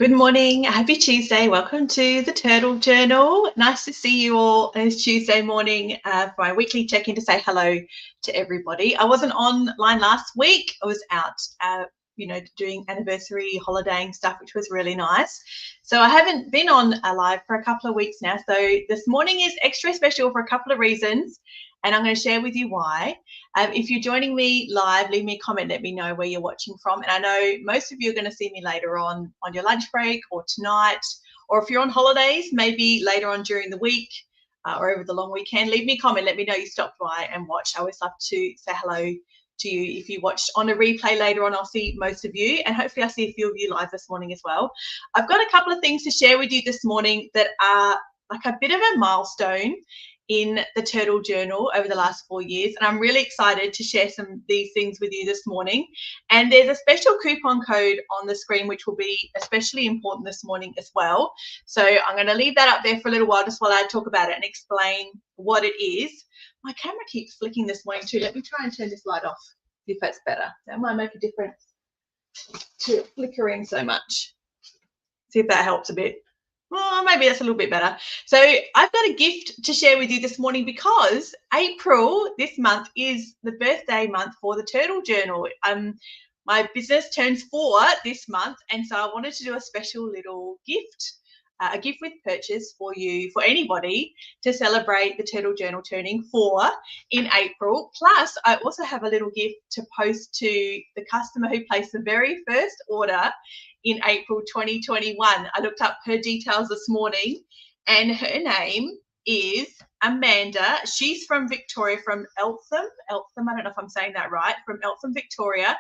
Good morning. Happy Tuesday. Welcome to the Turtle Journal. Nice to see you all this Tuesday morning for my weekly check-in to say hello to everybody. I wasn't online last week. I was out, doing anniversary holidaying stuff, which was really nice. So I haven't been on live for a couple of weeks now. So this morning is extra special for a couple of reasons, and I'm going to share with you why. If you're joining me live, leave me a comment, let me know where you're watching from. And I know most of you are going to see me later on your lunch break or tonight, or if you're on holidays, maybe later on during the week or over the long weekend. Leave me a comment, let me know you stopped by and watched. I always love to say hello to you. If you watched on a replay later on, I'll see most of you, and hopefully I'll see a few of you live this morning as well. I've got a couple of things to share with you this morning that are like a bit of a milestone in the Turtle Journal over the last 4 years, and I'm really excited to share some of these things with you this morning. And there's a special coupon code on the screen which will be especially important this morning as well. So I'm going to leave that up there for a little while just while I talk about it and explain what it is. My camera keeps flicking this morning too. Let me try and turn this light off, see if that's better. That might make a difference to it flickering so much. See if that helps a bit. Well, maybe that's a little bit better. So I've got a gift to share with you this morning because April this month is the birthday month for the Turtle Journal. My business turns 4 this month, and so I wanted to do a special little gift, a gift with purchase for you, for anybody, to celebrate the Turtle Journal turning 4 in April. Plus, I also have a little gift to post to the customer who placed the very first order in April 2021. I looked up her details this morning, and her name is Amanda. She's from Victoria, from Eltham. I don't know if I'm saying that right, from Eltham, Victoria.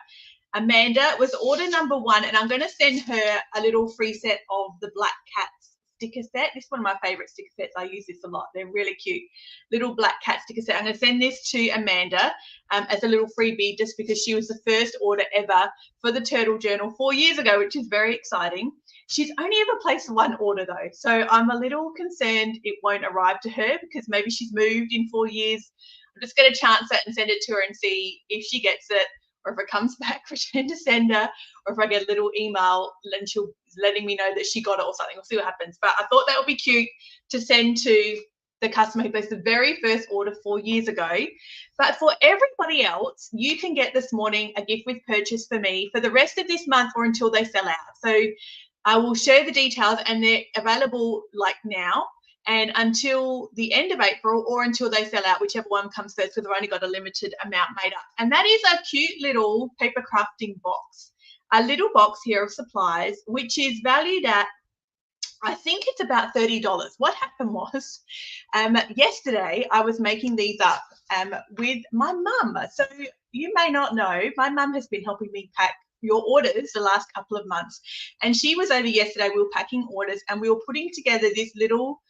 Amanda was order number 1, and I'm going to send her a little free set of the Black Cats sticker set. This is one of my favorite sticker sets. I use this a lot. They're really cute. Little Black Cat sticker set. I'm going to send this to Amanda as a little freebie, just because she was the first order ever for the Turtle Journal 4 years ago, which is very exciting. She's only ever placed 1 order though, so I'm a little concerned it won't arrive to her because maybe she's moved in 4 years. I'm just going to chance it and send it to her and see if she gets it, or if it comes back for Jen to send her, or if I get a little email and she'll letting me know that she got it or something. We'll see what happens. But I thought that would be cute to send to the customer who placed the very first order 4 years ago. But for everybody else, you can get this morning a gift with purchase for me for the rest of this month or until they sell out. So I will share the details, and they're available like now and until the end of April, or until they sell out, whichever one comes first, because I've only got a limited amount made up. And that is a cute little paper crafting box. A little box here of supplies, which is valued at, I think it's about $30. What happened was, yesterday I was making these up with my mum. So you may not know, my mum has been helping me pack your orders the last couple of months. And she was over yesterday, we were packing orders, and we were putting together this little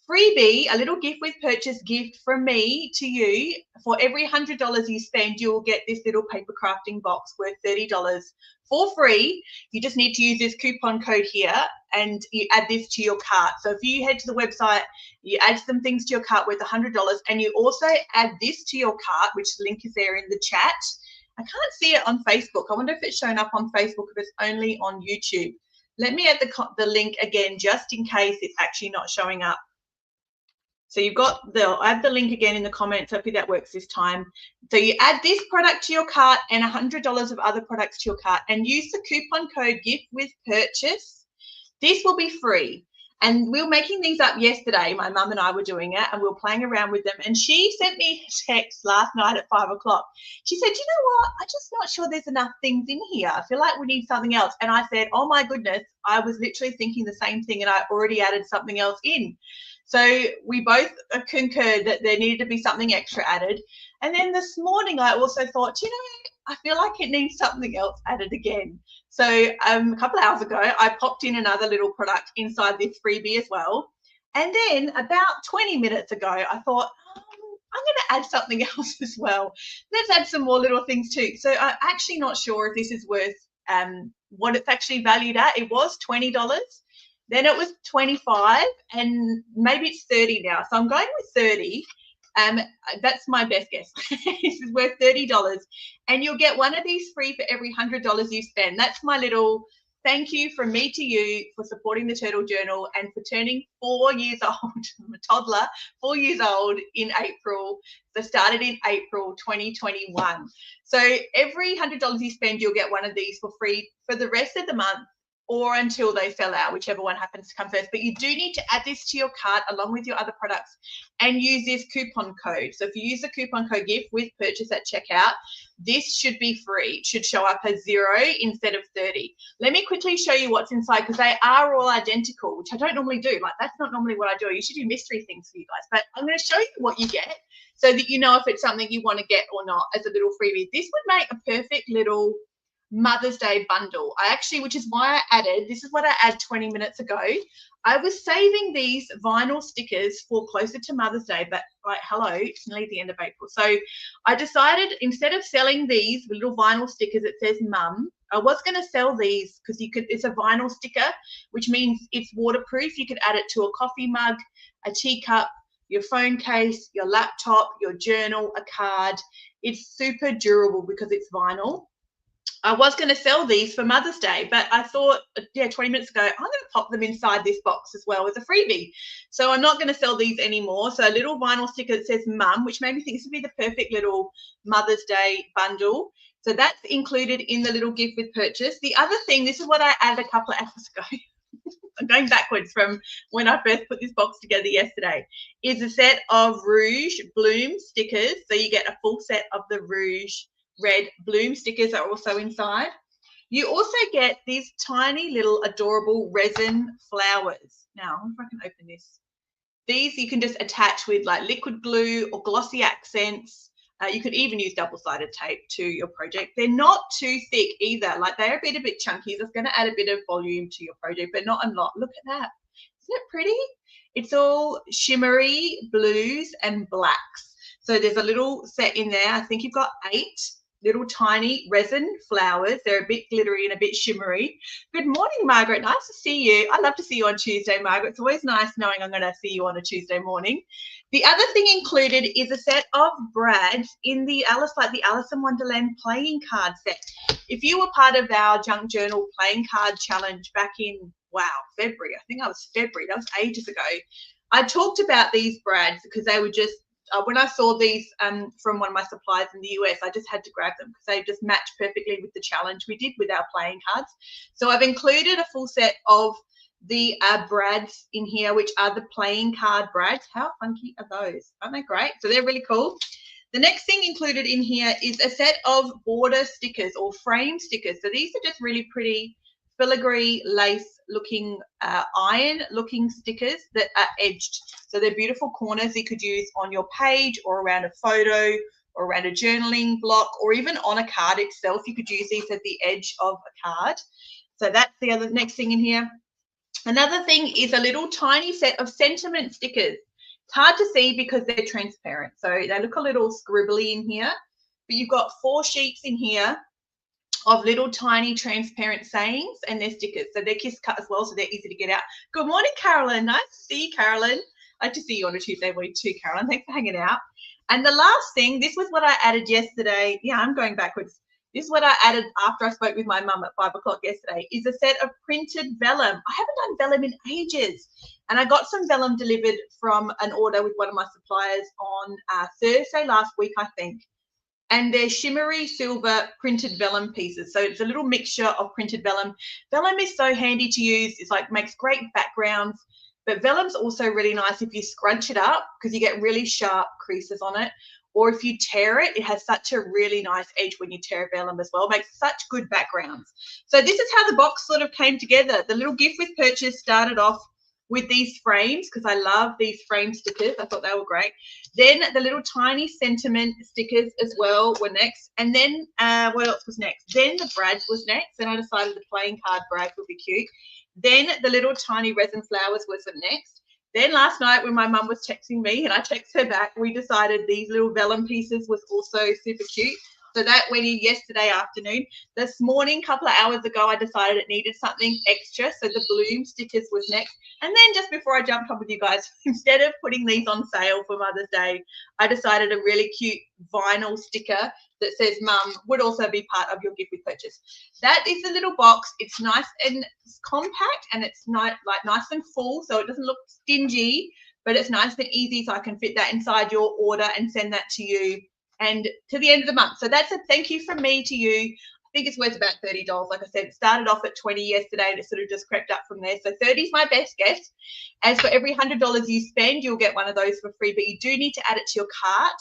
freebie, a little gift with purchase gift from me to you. For every $100 you spend, you will get this little paper crafting box worth $30 for free. You just need to use this coupon code here, and you add this to your cart. So if you head to the website, you add some things to your cart worth $100, and you also add this to your cart, which the link is there in the chat. I can't see it on Facebook. I wonder if it's showing up on Facebook, if it's only on YouTube. Let me add the link again, just in case it's actually not showing up. So you've got I have the link again in the comments. Hopefully that works this time. So you add this product to your cart and $100 of other products to your cart, and use the coupon code gift with purchase. This will be free. And we were making these up yesterday. My mum and I were doing it, and we were playing around with them. And she sent me a text last night at 5 o'clock. She said, you know what? I'm just not sure there's enough things in here. I feel like we need something else. And I said, oh my goodness, I was literally thinking the same thing, and I already added something else in. So we both concurred that there needed to be something extra added. And then this morning I also thought, you know, I feel like it needs something else added again. So a couple of hours ago, I popped in another little product inside this freebie as well. And then about 20 minutes ago, I thought, I'm going to add something else as well. Let's add some more little things too. So I'm actually not sure if this is worth what it's actually valued at. It was $20. Then it was 25, and maybe it's 30 now. So I'm going with 30. That's my best guess. This is worth $30, and you'll get one of these free for every $100 you spend. That's my little thank you from me to you for supporting the Turtle Journal and for turning 4 years old. I'm a toddler, 4 years old in April. So started in April 2021. So every $100 you spend, you'll get one of these for free for the rest of the month, or until they sell out, whichever one happens to come first. But you do need to add this to your cart along with your other products and use this coupon code. So if you use the coupon code GIFT with purchase at checkout, this should be free. It should show up as 0 instead of 30. Let me quickly show you what's inside, because they are all identical, which I don't normally do. Like, that's not normally what I do. I usually do mystery things for you guys, but I'm going to show you what you get so that you know if it's something you want to get or not as a little freebie. This would make a perfect little Mother's Day bundle. which is why I added, this is what I added 20 minutes ago. I was saving these vinyl stickers for closer to Mother's Day, but like, hello, it's nearly the end of April. So I decided, instead of selling these little vinyl stickers that says mum, I was going to sell these because it's a vinyl sticker, which means it's waterproof. You could add it to a coffee mug, a teacup, your phone case, your laptop, your journal, a card. It's super durable because it's vinyl. I was going to sell these for Mother's Day, but I thought, 20 minutes ago, I'm going to pop them inside this box as well as a freebie. So I'm not going to sell these anymore. So a little vinyl sticker that says mum, which made me think this would be the perfect little Mother's Day bundle. So that's included in the little gift with purchase. The other thing, this is what I added a couple of hours ago. I'm going backwards from when I first put this box together yesterday, is a set of Rouge Bloom stickers. So you get a full set of the Rouge Red Bloom stickers are also inside. You also get these tiny little adorable resin flowers. Now, I wonder if I can open this. These you can just attach with like liquid glue or glossy accents. You could even use double-sided tape to your project. They're not too thick either. Like, they're a bit chunky. That's going to add a bit of volume to your project, but not a lot. Look at that. Isn't it pretty? It's all shimmery blues and blacks. So there's a little set in there. I think you've got 8 little tiny resin flowers. They're a bit glittery and a bit shimmery. Good morning, Margaret. Nice to see you. I love to see you on Tuesday, Margaret. It's always nice knowing I'm going to see you on a Tuesday morning. The other thing included is a set of brads in the Alice in Wonderland playing card set. If you were part of our Junk Journal playing card challenge back in, February. I think that was February. That was ages ago. I talked about these brads because they were just, when I saw these from one of my suppliers in the US, I just had to grab them because they just match perfectly with the challenge we did with our playing cards. So I've included a full set of the brads in here, which are the playing card brads. How funky are those? Aren't they great? So they're really cool. The next thing included in here is a set of border stickers or frame stickers. So these are just really pretty filigree lace looking iron looking stickers that are edged. So they're beautiful corners you could use on your page or around a photo or around a journaling block or even on a card itself. You could use these at the edge of a card. So that's the other next thing in here. Another thing is a little tiny set of sentiment stickers. It's hard to see because they're transparent. So they look a little scribbly in here, but you've got 4 sheets in here of little tiny transparent sayings, and they're stickers. So they're kiss cut as well, so they're easy to get out. Good morning, Carolyn. Nice to see you, Carolyn. I like to see you on a Tuesday morning too, Carolyn. Thanks for hanging out. And the last thing, this was what I added yesterday. Yeah, I'm going backwards. This is what I added after I spoke with my mum at 5 o'clock yesterday, is a set of printed vellum. I haven't done vellum in ages. And I got some vellum delivered from an order with one of my suppliers on Thursday last week, I think. And they're shimmery silver printed vellum pieces. So it's a little mixture of printed vellum. Vellum is so handy to use. It's like, makes great backgrounds. But vellum's also really nice if you scrunch it up because you get really sharp creases on it. Or if you tear it, it has such a really nice edge when you tear vellum as well. It makes such good backgrounds. So this is how the box sort of came together. The little gift with purchase started off with these frames because I love these frame stickers. I thought they were great. Then the little tiny sentiment stickers as well were next. And then what else was next? Then the brads was next. And I decided the playing card brad would be cute. Then the little tiny resin flowers was the next. Then last night when my mum was texting me and I texted her back, we decided these little vellum pieces was also super cute. So that went in yesterday afternoon. This morning, a couple of hours ago, I decided it needed something extra. So the bloom stickers was next. And then just before I jumped on with you guys, instead of putting these on sale for Mother's Day, I decided a really cute vinyl sticker that says Mum would also be part of your gift with purchase. That is a little box. It's nice and it's compact, and it's nice and full, so it doesn't look stingy, but it's nice and easy, so I can fit that inside your order and send that to you and to the end of the month. So that's a thank you from me to you. I think it's worth about $30. Like I said, it started off at $20 yesterday and it sort of just crept up from there. So 30 is my best guess. As for every $100 you spend, you'll get one of those for free, but you do need to add it to your cart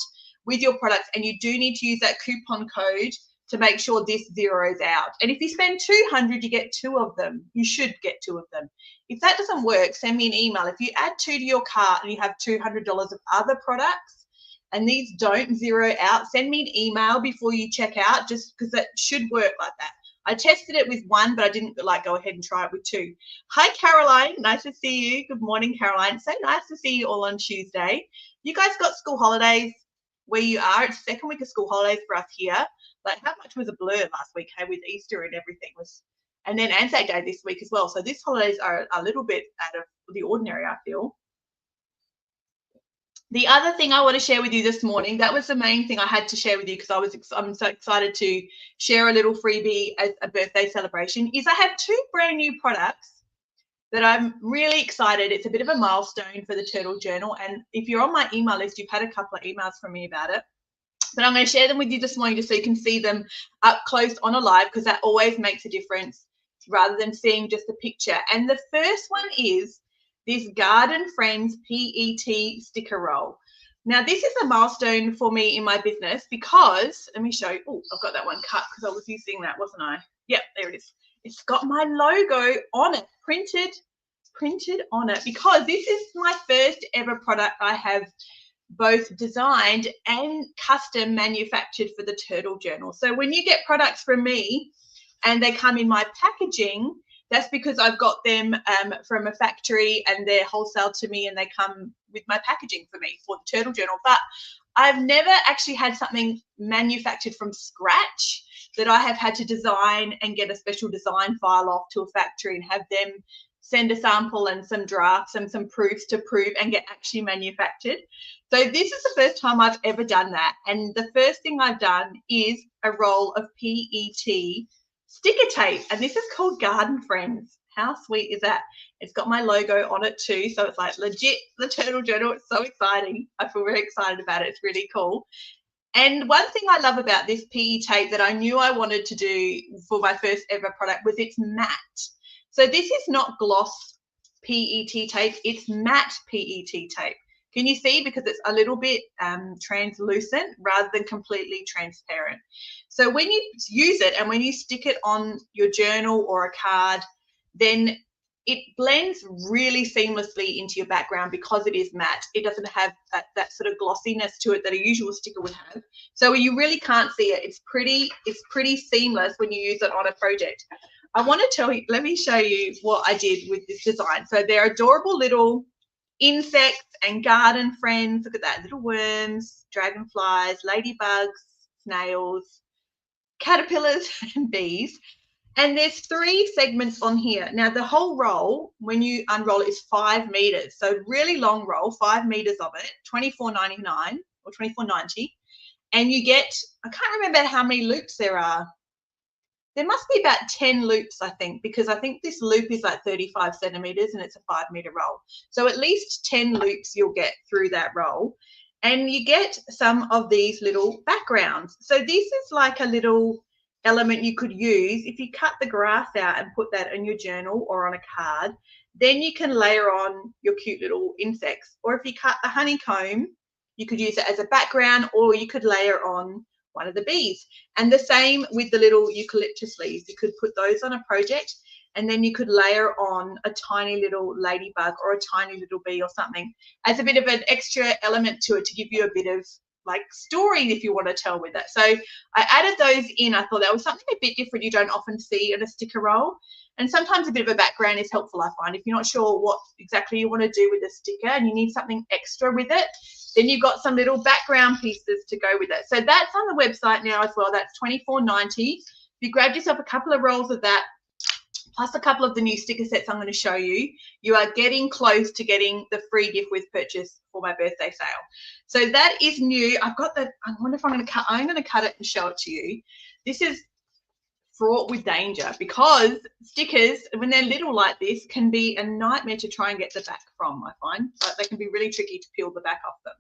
with your products, and you do need to use that coupon code to make sure this zeroes out. And if you spend $200, you get 2 of them. You should get 2 of them. If that doesn't work, send me an email. If you add 2 to your cart and you have $200 of other products and these don't zero out, send me an email before you check out, just because that should work like that. I tested it with 1, but I didn't go ahead and try it with 2. Hi, Caroline. Nice to see you. Good morning, Caroline. So nice to see you all on Tuesday. You guys got school holidays where you are? It's the second week of school holidays for us here. Like, how much was a blur last week, hey, with Easter and everything was, and then Anzac Day this week as well. So these holidays are a little bit out of the ordinary, I feel. The other thing I want to share with you this morning, that was the main thing I had to share with you because I'm so excited to share a little freebie as a birthday celebration, is I have 2 brand new products that I'm really excited. It's a bit of a milestone for the Turtle Journal. And if you're on my email list, you've had a couple of emails from me about it. But I'm going to share them with you this morning just so you can see them up close on a live, because that always makes a difference rather than seeing just a picture. And the first one is this Garden Friends PET sticker roll. Now, this is a milestone for me in my business because, let me show you. Oh, I've got that one cut because I was using that, wasn't I? Yep, there it is. It's got my logo on it, printed on it, because this is my first ever product I have both designed and custom manufactured for the Turtle Journal. So when you get products from me and they come in my packaging, that's because I've got them from a factory and they're wholesale to me, and they come with my packaging for me for the Turtle Journal. But I've never actually had something manufactured from scratch that I have had to design and get a special design file off to a factory and have them send a sample and some drafts and some proofs to prove and get actually manufactured. So this is the first time I've ever done that. And the first thing I've done is a roll of PET sticker tape, and this is called Garden Friends. How sweet is that? It's got my logo on it too, so it's like legit the Turtle Journal. It's so exciting. I feel very excited about it. It's really cool. And one thing I love about this PE tape that I knew I wanted to do for my first ever product was it's matte. So this is not gloss PET tape, it's matte PET tape. Can you see? Because it's a little bit translucent rather than completely transparent. So when you use it and when you stick it on your journal or a card, then it blends really seamlessly into your background because it is matte. It doesn't have that sort of glossiness to it that a usual sticker would have. So you really can't see it. It's pretty seamless when you use it on a project. I want to tell you, let me show you what I did with this design. So they're adorable little insects and garden friends. Look at that, little worms, dragonflies, ladybugs, snails, caterpillars and bees. And there's 3 segments on here. Now the whole roll, when you unroll it, is 5 meters. So really long roll, 5 meters of it, $24.99 or $24.90. And you get, I can't remember how many loops there are. There must be about 10 loops, I think, because I think this loop is like 35 centimeters and it's a 5 meter roll. So at least 10 loops you'll get through that roll. And you get some of these little backgrounds. So this is like a little element you could use. If you cut the grass out and put that in your journal or on a card, then you can layer on your cute little insects. Or if you cut the honeycomb, you could use it as a background, or you could layer on one of the bees. And the same with the little eucalyptus leaves. You could put those on a project, and then you could layer on a tiny little ladybug or a tiny little bee or something as a bit of an extra element to it to give you a bit of like story if you want to tell with it. So I added those in. I thought that was something a bit different you don't often see in a sticker roll. And sometimes a bit of a background is helpful, I find. If you're not sure what exactly you want to do with a sticker and you need something extra with it, then you've got some little background pieces to go with it. So that's on the website now as well. That's $24.90. If you grab yourself a couple of rolls of that, plus a couple of the new sticker sets I'm going to show you, you are getting close to getting the free gift with purchase for my birthday sale. So that is new. I've got that. I wonder if I'm going to cut it and show it to you. This is fraught with danger because stickers, when they're little like this, can be a nightmare to try and get the back from, I find. But they can be really tricky to peel the back off them.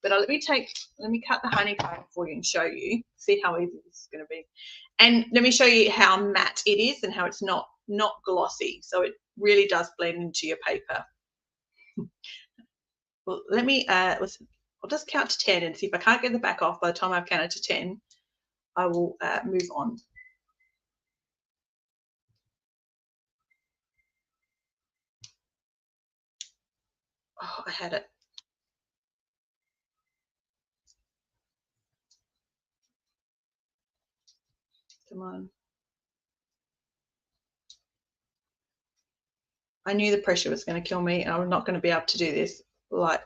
But let me cut the honeycomb for you and show you. See how easy this is going to be. And let me show you how matte it is and how it's not glossy. So it really does blend into your paper. Well, let me, I'll just count to 10 and see if I can't get the back off by the time I've counted to 10, I will move on. Oh, I had it. Come on. I knew the pressure was going to kill me and I was not going to be able to do this like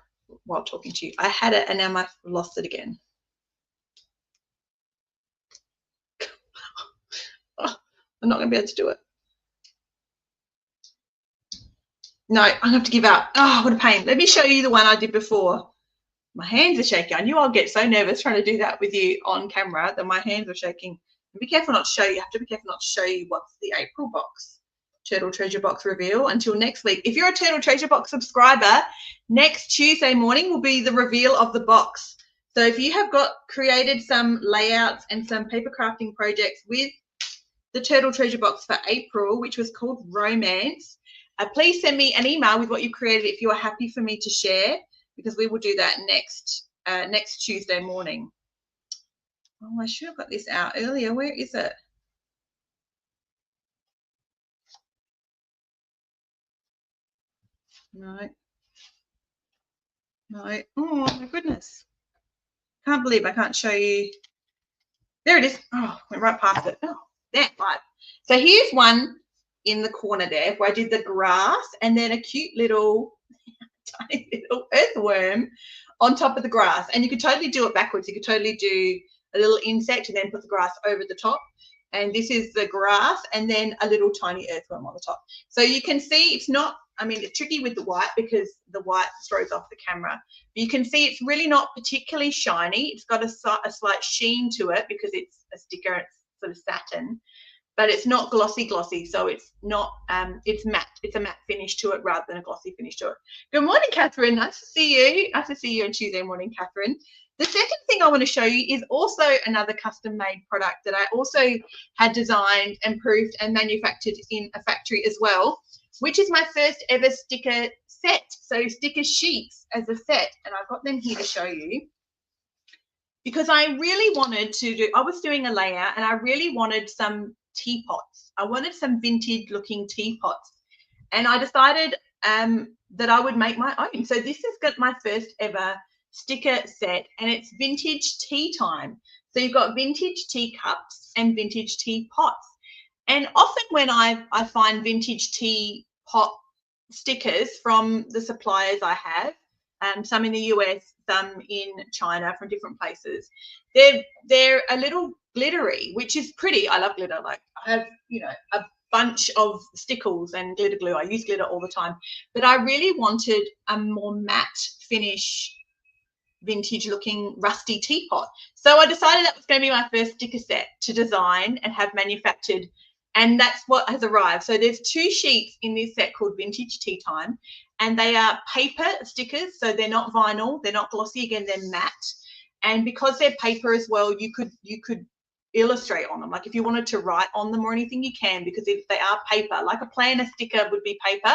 while talking to you. I had it and now I've lost it again. Oh, I'm not going to be able to do it. No, I'm going to have to give up. Oh, what a pain. Let me show you the one I did before. My hands are shaking. I knew I'd get so nervous trying to do that with you on camera that my hands are shaking. And be careful not to show you. You have to be careful not to show you what's the April box. Turtle Treasure Box reveal until next week. If you're a Turtle Treasure Box subscriber, next Tuesday morning will be the reveal of the box. So if you have created some layouts and some paper crafting projects with the Turtle Treasure Box for April, which was called Romance, please send me an email with what you created if you are happy for me to share, because we will do that next Tuesday morning. Oh, I should have got this out earlier. Where is it? No. Oh my goodness. Can't believe I can't show you. There it is. Oh, went right past it. Oh, there, right. So here's one in the corner there where I did the grass and then a cute little tiny little earthworm on top of the grass. And you could totally do it backwards. You could totally do a little insect and then put the grass over the top. And this is the grass and then a little tiny earthworm on the top. So you can see it's not, I mean, it's tricky with the white because the white throws off the camera. But you can see it's really not particularly shiny. It's got a slight sheen to it because it's a sticker, it's sort of satin. But it's not glossy, so it's not, it's matte. It's a matte finish to it rather than a glossy finish to it. Good morning, Catherine. Nice to see you. Nice to see you on Tuesday morning, Catherine. The second thing I want to show you is also another custom-made product that I also had designed and proofed and manufactured in a factory as well, which is my first ever sticker set. So sticker sheets as a set, and I've got them here to show you. Because I really wanted to do, I was doing a layout and I really wanted some teapots. I wanted some vintage looking teapots. And I decided that I would make my own. So this has got my first ever sticker set and it's vintage tea time. So you've got vintage teacups and vintage teapots. And often when I find vintage teapot stickers from the suppliers I have, some in the US, some in China, from different places, they're a little glittery, which is pretty. I love glitter. Like I have, you know, a bunch of stickles and glitter glue. I use glitter all the time, but I really wanted a more matte finish, vintage looking rusty teapot. So I decided that was going to be my first sticker set to design and have manufactured, and that's what has arrived. So there's 2 sheets in this set called Vintage Tea Time, and they are paper stickers, so they're not vinyl, they're not glossy, again they're matte. And because they're paper as well, you could illustrate on them. Like if you wanted to write on them or anything, you can, because if they are paper, like a planner sticker would be paper,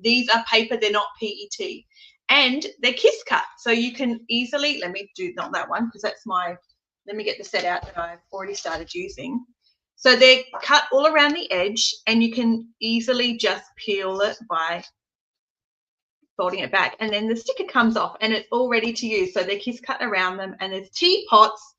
these are paper, they're not PET. And they're kiss cut, so you can easily, let me do not that one because that's my, let me get the set out that I've already started using. So they're cut all around the edge and you can easily just peel it by folding it back, and then the sticker comes off and it's all ready to use. So they're kiss cut around them, and there's teapots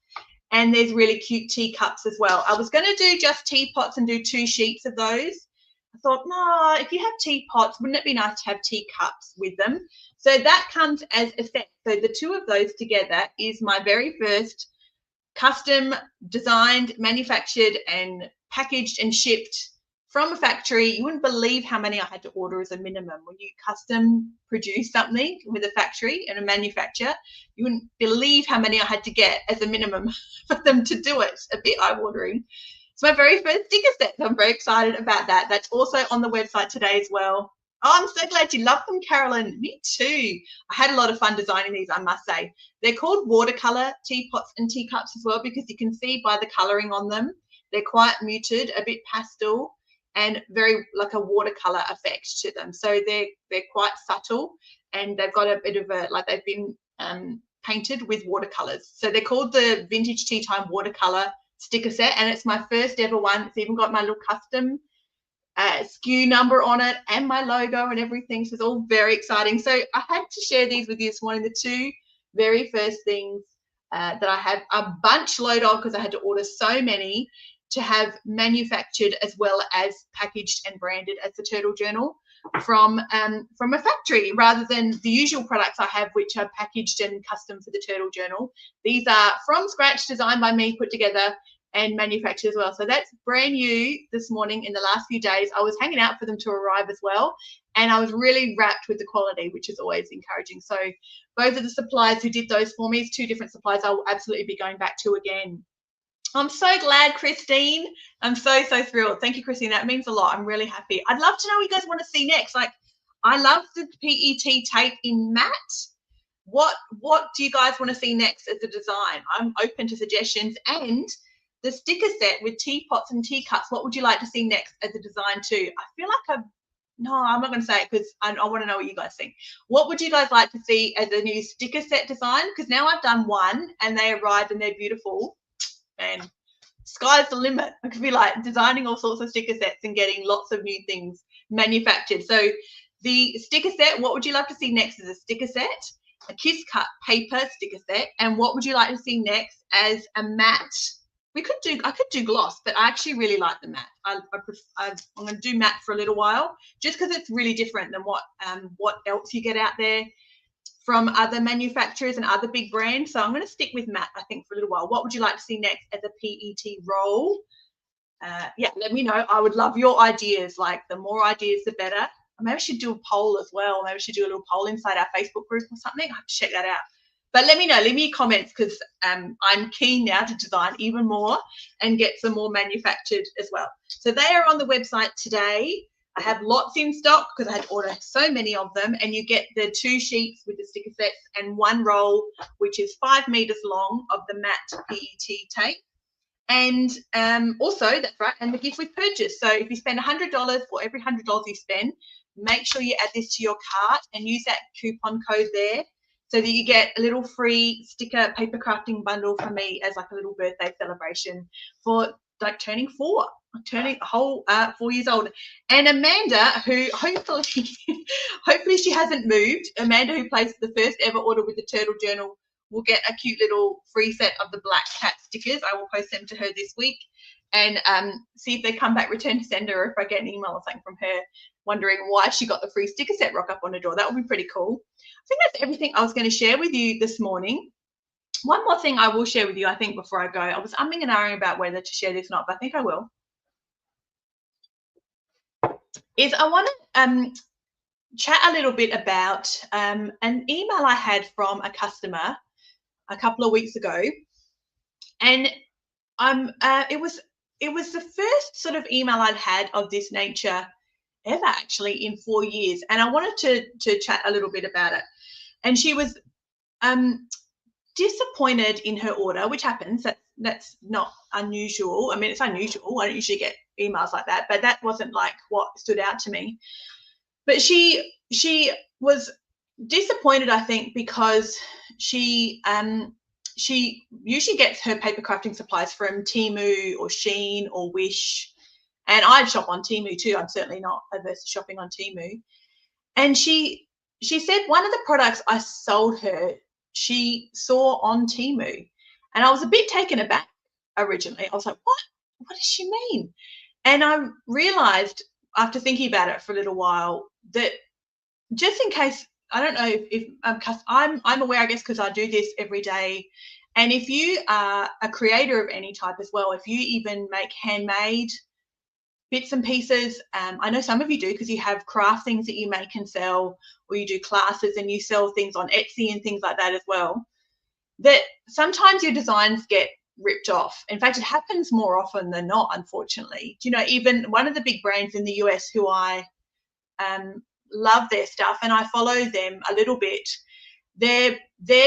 and there's really cute teacups as well. I was going to do just teapots and do 2 sheets of those, I thought, no, if you have teapots, wouldn't it be nice to have teacups with them? So that comes as a set. So the two of those together is my very first custom designed, manufactured and packaged and shipped from a factory. You wouldn't believe how many I had to order as a minimum. When you custom produce something with a factory and a manufacturer, you wouldn't believe how many I had to get as a minimum for them to do it. A bit eye-watering. It's my very first sticker set. So I'm very excited about that. That's also on the website today as well. Oh, I'm so glad you love them, Carolyn. Me too. I had a lot of fun designing these, I must say. They're called watercolor teapots and teacups as well, because you can see by the coloring on them, they're quite muted, a bit pastel, and very like a watercolor effect to them. So they're quite subtle, and they've got a bit of a, like they've been painted with watercolors. So they're called the Vintage Tea Time Watercolor sticker set, and it's my first ever one. It's even got my little custom SKU number on it and my logo and everything. So it's all very exciting. So I had to share these with you this morning, the two very first things that I have a bunch load of, because I had to order so many to have manufactured as well as packaged and branded as the Turtle Journal from a factory, rather than the usual products I have, which are packaged and custom for the Turtle Journal. These are from scratch, designed by me, put together and manufactured as well. So that's brand new this morning. In the last few days, I was hanging out for them to arrive as well, and I was really wrapped with the quality, which is always encouraging. So both of the suppliers who did those for me, it's two different suppliers I will absolutely be going back to again. I'm so glad, Christine. I'm so thrilled. Thank you, Christine. That means a lot. I'm really happy. I'd love to know what you guys want to see next. Like, I love the PET tape in matte. What do you guys want to see next as a design? I'm open to suggestions. And the sticker set with teapots and teacups, what would you like to see next as a design too? I feel like no, I'm not going to say it, because I want to know what you guys think. What would you guys like to see as a new sticker set design? Because now I've done one and they arrived and they're beautiful. And sky's the limit. I could be like designing all sorts of sticker sets and getting lots of new things manufactured. So the sticker set, what would you love to see next as a sticker set? A kiss cut paper sticker set. And what would you like to see next as a matte? I could do gloss, but I actually really like the matte. I'm going to do matte for a little while, just because it's really different than what else you get out there from other manufacturers and other big brands. So I'm going to stick with matte, I think, for a little while. What would you like to see next as a PET roll? Yeah, let me know. I would love your ideas. Like, the more ideas, the better. Maybe I should do a poll as well. Maybe I should do a little poll inside our Facebook group or something. I have to check that out. But let me know. Leave me your comments, because I'm keen now to design even more and get some more manufactured as well. So they are on the website today. I have lots in stock because I had to order so many of them, and you get the 2 sheets with the sticker sets and 1 roll, which is 5 meters long, of the matte PET tape. And also, that's right, and the gift with purchase. So if you spend $100, for every $100 you spend, make sure you add this to your cart and use that coupon code there, so that you get a little free sticker paper crafting bundle from me as like a little birthday celebration for like turning 4. Turning a whole 4 years old. And Amanda, who hopefully she hasn't moved, Amanda, who placed the first ever order with the Turtle Journal, will get a cute little free set of the black cat stickers. I will post them to her this week, and see if they come back return to sender, or if I get an email or something from her wondering why she got the free sticker set rock up on her door. That would be pretty cool. I think that's everything I was going to share with you this morning. One more thing I will share with you, I think, before I go. I was umming and ahhing about whether to share this or not, but I think I will. Is I want to chat a little bit about an email I had from a customer a couple of weeks ago, and it was the first sort of email I'd had of this nature ever, actually, in 4 years, and I wanted to chat a little bit about it. And she was disappointed in her order, which happens. That's not unusual. I mean, it's unusual. I don't usually get emails like that, but that wasn't like what stood out to me. But she was disappointed, I think, because she usually gets her paper crafting supplies from Temu or Shein or Wish, and I shop on Temu too. I'm certainly not averse to shopping on Temu. And she said one of the products I sold her, she saw on Temu, and I was a bit taken aback originally. I was like, what does she mean? And I realized after thinking about it for a little while, that just in case, I don't know if I'm aware, I guess, because I do this every day. And if you are a creator of any type as well, if you even make handmade bits and pieces, I know some of you do because you have craft things that you make and sell, or you do classes and you sell things on Etsy and things like that as well, that sometimes your designs get ripped off. In fact, it happens more often than not, unfortunately. You know, even one of the big brands in the US who I love their stuff and I follow them a little bit, their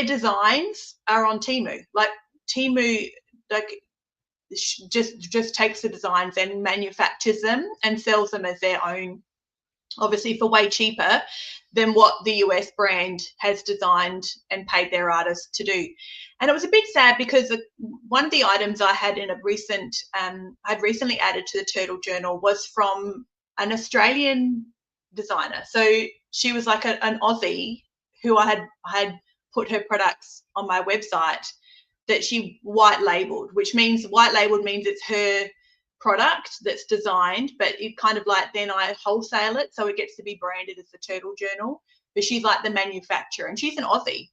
designs are on Temu. Like Temu, like just takes the designs and manufactures them and sells them as their own, obviously for way cheaper than what the US brand has designed and paid their artists to do. And it was a bit sad because one of the items I had in a recent, I'd recently added to the Turtle Journal was from an Australian designer. So she was like an Aussie who I had put her products on my website that she white labeled, which means white labeled means it's her product that's designed, but it kind of like, then I wholesale it, so it gets to be branded as the Turtle Journal, but she's like the manufacturer and she's an Aussie.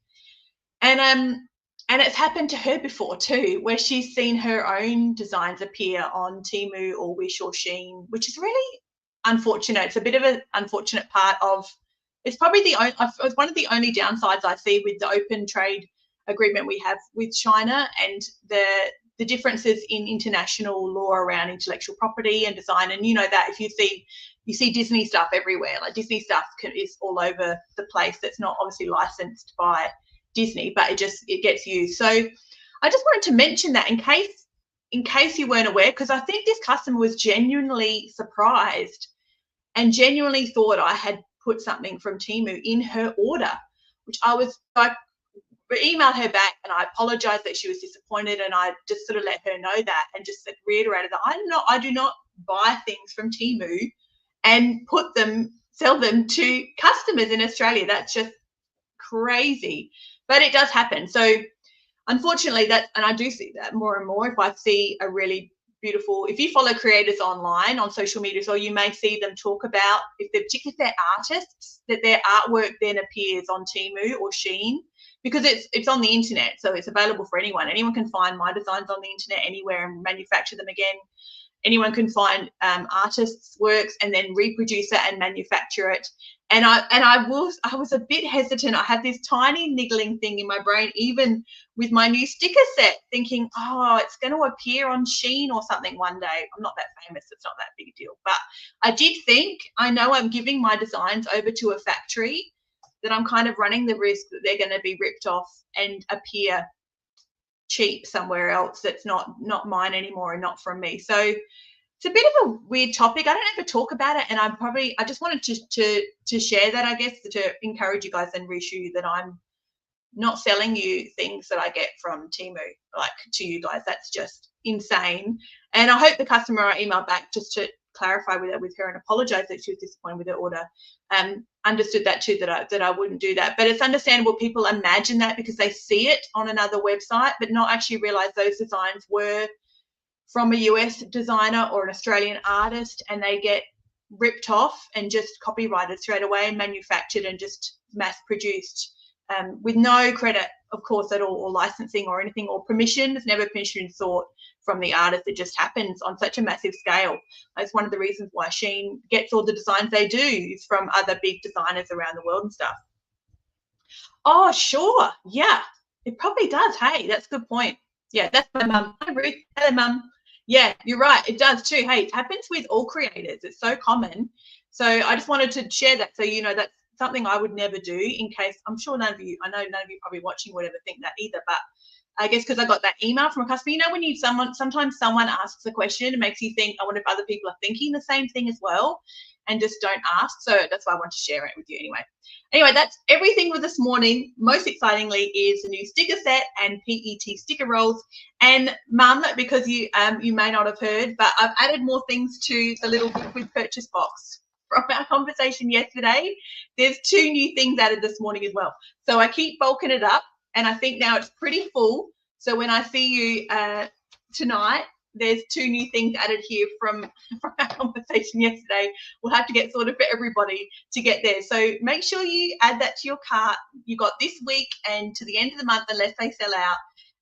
And it's happened to her before too, where she's seen her own designs appear on Temu or Wish or Shein, which is really unfortunate. It's a bit of an unfortunate part of, it's probably it's one of the only downsides I see with the open trade agreement we have with China, and the differences in international law around intellectual property and design. And you know that if you see Disney stuff everywhere, like Disney stuff is all over the place. That's not obviously licensed by Disney, but it gets used. So I just wanted to mention that in case you weren't aware, because I think this customer was genuinely surprised and genuinely thought I had put something from Temu in her order, which I emailed her back and I apologized that she was disappointed, and I just sort of let her know that and just reiterated that I do not buy things from Temu and sell them to customers in Australia. That's just crazy, but it does happen. So unfortunately and I do see that more and more. If I see a really beautiful, if you follow creators online on social media, so you may see them talk about, particularly if they're artists, that their artwork then appears on Temu or Shein, because it's on the internet, so it's available for anyone. Anyone can find my designs on the internet anywhere and manufacture them again. Anyone can find artists' works and then reproduce it and manufacture it. And I was a bit hesitant. I had this tiny niggling thing in my brain, even with my new sticker set, thinking, oh, it's going to appear on Shein or something one day. I'm not that famous. It's not that big a deal. But I did think, I know I'm giving my designs over to a factory, that I'm kind of running the risk that they're going to be ripped off and appear cheap somewhere else that's not mine anymore and not from me. So it's a bit of a weird topic. I don't ever talk about it, and I just wanted to share that, I guess, to encourage you guys and reassure you that I'm not selling you things that I get from Temu, like, to you guys. That's just insane. And I hope the customer I emailed back just to clarify with her and apologize that she was disappointed with her order, understood that too, that I wouldn't do that. But it's understandable people imagine that because they see it on another website, but not actually realize those designs were from a US designer or an Australian artist, and they get ripped off and just copyrighted straight away and manufactured and just mass produced, with no credit, of course, at all, or licensing or anything, or permission. There's never permission sought from the artist. It just happens on such a massive scale. That's one of the reasons why Shein gets all the designs they do, is from other big designers around the world and stuff. Oh, sure. Yeah, it probably does. Hey, that's a good point. Yeah, that's my mum. Hi, Ruth. Hello, mum. Yeah, you're right. It does too. Hey, it happens with all creators. It's so common. So I just wanted to share that, so you know that's something I would never do, in case, I'm sure none of you probably watching would ever think that either, but I guess because I got that email from a customer, you know, when sometimes someone asks a question, it makes you think, I wonder if other people are thinking the same thing as well, and just don't ask. So that's why I want to share it with you anyway. Anyway, that's everything for this morning. Most excitingly is the new sticker set and PET sticker rolls. And Mum, because you may not have heard, but I've added more things to the little book with purchase box from our conversation yesterday. There's 2 new things added this morning as well. So I keep bulking it up, and I think now it's pretty full. So when I see you tonight, there's 2 new things added here from our conversation yesterday. We'll have to get sorted for everybody to get there. So make sure you add that to your cart. You got this week and to the end of the month, unless they sell out.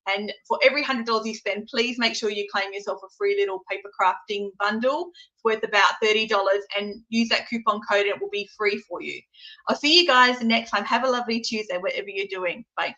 And for every $100 you spend, please make sure you claim yourself a free little paper crafting bundle. It's worth about $30, and use that coupon code and it will be free for you. I'll see you guys next time. Have a lovely Tuesday, whatever you're doing. Bye.